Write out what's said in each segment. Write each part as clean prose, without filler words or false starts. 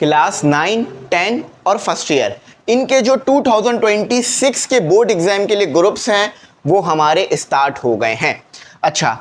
Class 9, 10 और first year, इनके जो 2026 के बोर्ड एग्जाम के लिए ग्रुप्स हैं वो हमारे स्टार्ट हो गए हैं। अच्छा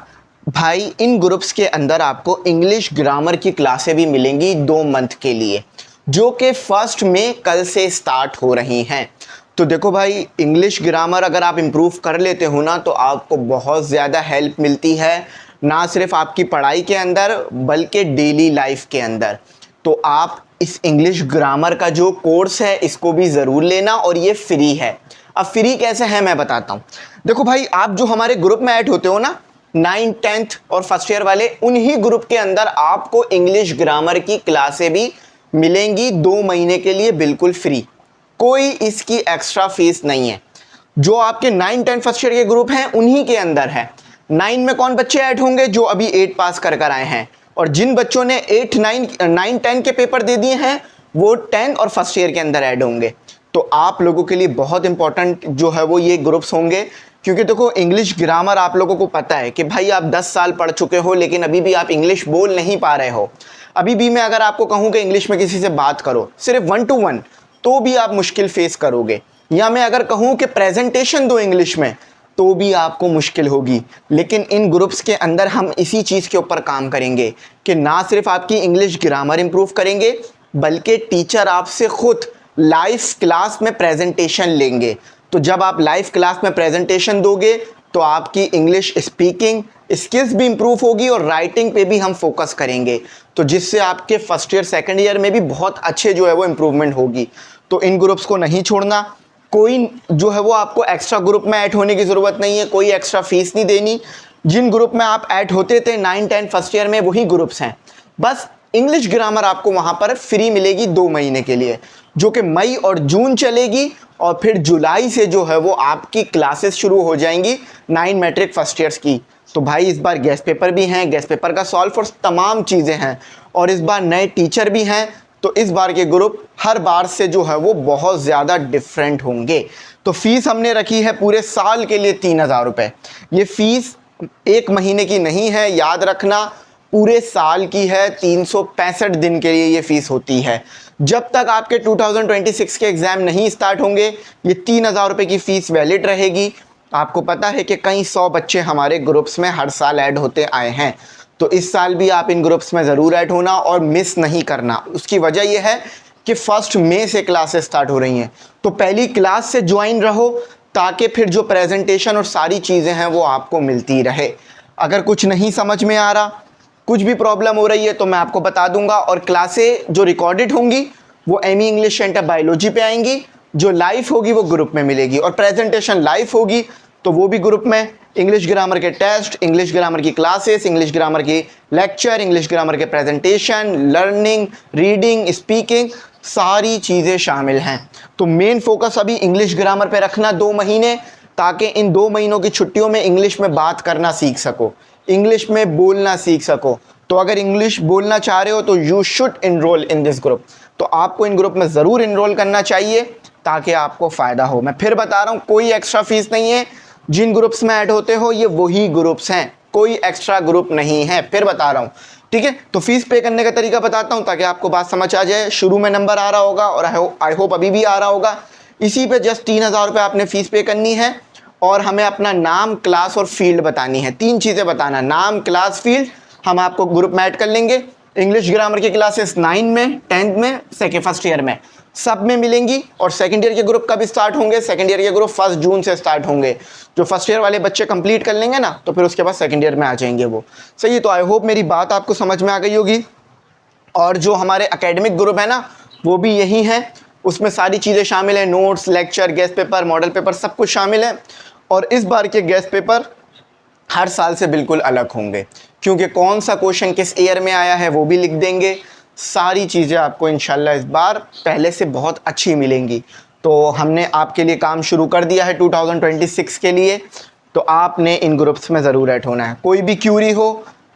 भाई, इन ग्रुप्स के अंदर आपको इंग्लिश ग्रामर की क्लासें भी मिलेंगी 2 मंथ के लिए, जो कि 1 मई कल से स्टार्ट हो रही हैं। तो देखो भाई, इंग्लिश ग्रामर अगर आप इम्प्रूव कर लेते हो ना तो आपको बहुत ज़्यादा हेल्प मिलती है, ना सिर्फ आपकी पढ़ाई के अंदर बल्कि डेली लाइफ के अंदर। तो आप इस इंग्लिश ग्रामर का जो कोर्स है इसको भी ज़रूर लेना, और ये फ्री है। अब फ्री कैसे है मैं बताता हूँ। देखो भाई, आप जो हमारे ग्रुप में ऐड होते हो ना 9, 10th और फर्स्ट ईयर वाले, उन्हीं ग्रुप के अंदर आपको इंग्लिश ग्रामर की क्लासें भी मिलेंगी 2 महीने के लिए बिल्कुल फ्री, कोई इसकी एक्स्ट्रा फीस नहीं है। जो आपके 9, 10 फर्स्ट ईयर के ग्रुप हैं उन्हीं के अंदर है। 9 में कौन बच्चे ऐड होंगे? जो अभी 8 पास कर आए हैं, और जिन बच्चों ने 8, 9, 10 के पेपर दे दिए हैं वो 10 और फर्स्ट ईयर के अंदर ऐड होंगे। तो आप लोगों के लिए बहुत इंपॉर्टेंट जो है वो ये ग्रुप्स होंगे, क्योंकि देखो इंग्लिश ग्रामर आप लोगों को पता है कि भाई आप 10 साल पढ़ चुके हो लेकिन अभी भी आप इंग्लिश बोल नहीं पा रहे हो। अभी भी मैं अगर आपको कहूँ कि इंग्लिश में किसी से बात करो सिर्फ 1 to 1, तो भी आप मुश्किल फेस करोगे। या मैं अगर कहूँ कि प्रेजेंटेशन दो इंग्लिश में, तो भी आपको मुश्किल होगी। लेकिन इन ग्रुप्स के अंदर हम इसी चीज़ के ऊपर काम करेंगे कि ना सिर्फ आपकी इंग्लिश ग्रामर इंप्रूव करेंगे, बल्कि टीचर आपसे खुद लाइव क्लास में प्रेजेंटेशन लेंगे। तो जब आप लाइव क्लास में प्रेजेंटेशन दोगे तो आपकी इंग्लिश स्पीकिंग स्किल्स भी इंप्रूव होगी, और राइटिंग पे भी हम फोकस करेंगे, तो जिससे आपके फर्स्ट ईयर सेकंड ईयर में भी बहुत अच्छे जो है वो इम्प्रूवमेंट होगी। तो इन ग्रुप्स को नहीं छोड़ना। कोई जो है वो आपको एक्स्ट्रा ग्रुप में ऐड होने की ज़रूरत नहीं है, कोई एक्स्ट्रा फीस नहीं देनी। जिन ग्रुप में आप ऐड होते थे 9, 10 फर्स्ट ईयर में, वही ग्रुप्स हैं। बस इंग्लिश ग्रामर आपको वहाँ पर फ्री मिलेगी 2 महीने के लिए, जो कि मई और जून चलेगी, और फिर जुलाई से जो है वो आपकी क्लासेस शुरू हो जाएंगी 9 मैट्रिक फर्स्ट ईयर्स की। तो भाई इस बार गेस्ट पेपर भी हैं, गेस्ट पेपर का सॉल्व और तमाम चीज़ें हैं, और इस बार नए टीचर भी हैं। तो इस बार के ग्रुप हर बार से जो है वो बहुत ज़्यादा डिफरेंट होंगे। तो फीस हमने रखी है पूरे साल के लिए 3000 रुपये। ये फ़ीस 1 महीने की नहीं है, याद रखना, पूरे साल की है। 365 दिन के लिए ये फ़ीस होती है। जब तक आपके 2026 के एग्ज़ाम नहीं स्टार्ट होंगे ये 3000 रुपये की फ़ीस वैलिड रहेगी। आपको पता है कि कई 100 बच्चे हमारे ग्रुप्स में हर साल ऐड होते आए हैं, तो इस साल भी आप इन ग्रुप्स में ज़रूर ऐड होना और मिस नहीं करना। उसकी वजह यह है कि 1 मई से क्लासेस स्टार्ट हो रही हैं, तो पहली क्लास से ज्वाइन रहो, ताकि फिर जो प्रेजेंटेशन और सारी चीज़ें हैं वो आपको मिलती रहे। अगर कुछ नहीं समझ में आ रहा, कुछ भी प्रॉब्लम हो रही है, तो मैं आपको बता दूंगा। और क्लासें जो रिकॉर्डेड होंगी वो एमी इंग्लिश सेंटर बायोलॉजी पे आएंगी, जो लाइव होगी वो ग्रुप में मिलेगी, और प्रेजेंटेशन लाइव होगी तो वो भी ग्रुप में। इंग्लिश ग्रामर के टेस्ट, इंग्लिश ग्रामर की क्लासेस, इंग्लिश ग्रामर की लेक्चर, इंग्लिश ग्रामर के प्रेजेंटेशन, लर्निंग, रीडिंग, स्पीकिंग, सारी चीज़ें शामिल हैं। तो मेन फोकस अभी इंग्लिश ग्रामर पे रखना 2 महीने, ताकि इन 2 महीनों की छुट्टियों में इंग्लिश में बात करना सीख सको, इंग्लिश में बोलना सीख सको। तो अगर इंग्लिश बोलना चाह रहे हो तो you should enroll in this group. तो आपको इन ग्रुप में ज़रूर इनरोल करना चाहिए ताकि आपको फ़ायदा हो। मैं फिर बता रहा हूँ, कोई एक्स्ट्रा फीस नहीं है। जिन ग्रुप्स में ऐड होते हो ये वही ग्रुप्स हैं, कोई एक्स्ट्रा ग्रुप नहीं है। फिर बता रहा हूँ, ठीक है। तो फीस पे करने का तरीका बताता हूँ ताकि आपको बात समझ आ जाए। शुरू में नंबर आ रहा होगा, और आई होप अभी भी आ रहा होगा। इसी पे जस्ट 3000 रुपये आपने फ़ीस पे करनी है, और हमें अपना नाम, क्लास और फील्ड बतानी है। 3 चीज़ें बताना, नाम, क्लास, फील्ड। हम आपको ग्रुप में ऐड कर लेंगे। इंग्लिश ग्रामर की क्लासेस 9 में, 10th में, फर्स्ट ईयर में, सब में मिलेंगी। और सेकंड ईयर के ग्रुप कब स्टार्ट होंगे? सेकंड ईयर के ग्रुप 1 जून से स्टार्ट होंगे। जो फर्स्ट ईयर वाले बच्चे कंप्लीट कर लेंगे ना, तो फिर उसके बाद सेकंड ईयर में आ जाएंगे वो। सही है। तो आई होप मेरी बात आपको समझ में आ गई होगी। और जो हमारे एकेडमिक ग्रुप है ना, वो भी यही है। उसमें सारी चीज़ें शामिल हैं, notes, lecture, guest paper, model paper, सब कुछ शामिल है। और इस बार के गेस्ट पेपर हर साल से बिल्कुल अलग होंगे, क्योंकि कौन सा क्वेश्चन किस ईयर में आया है वो भी लिख देंगे। सारी चीज़ें आपको इंशाल्लाह इस बार पहले से बहुत अच्छी मिलेंगी। तो हमने आपके लिए काम शुरू कर दिया है 2026 के लिए। तो आपने इन ग्रुप्स में ज़रूर ऐड होना है। कोई भी क्यूरी हो,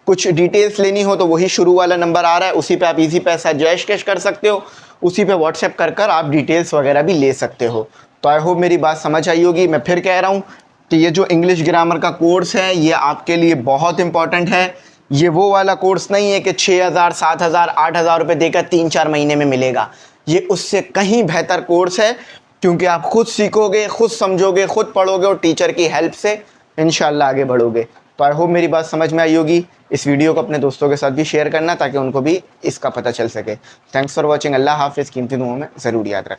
कुछ डिटेल्स लेनी हो, तो वही शुरू वाला नंबर आ रहा है, उसी पे आप इजी पैसा जैश कैश कर सकते हो। उसी पे व्हाट्सएप कर आप डिटेल्स वगैरह भी ले सकते हो। तो आई होप मेरी बात समझ आई होगी। मैं फिर कह रहा हूँ कि ये जो इंग्लिश ग्रामर का कोर्स है ये आपके लिए बहुत इंपॉर्टेंट है। ये वो वाला कोर्स नहीं है कि 6,000 7,000 8,000 रुपये देकर 3-4 महीने में मिलेगा। ये उससे कहीं बेहतर कोर्स है, क्योंकि आप खुद सीखोगे, खुद समझोगे, खुद पढ़ोगे और टीचर की हेल्प से इंशाल्लाह आगे बढ़ोगे। तो आई होप मेरी बात समझ में आई होगी। इस वीडियो को अपने दोस्तों के साथ भी शेयर करना ताकि उनको भी इसका पता चल सके। Thanks for watching. अल्लाह हाफिज़। कीमती दुआओं में ज़रूर याद रखना।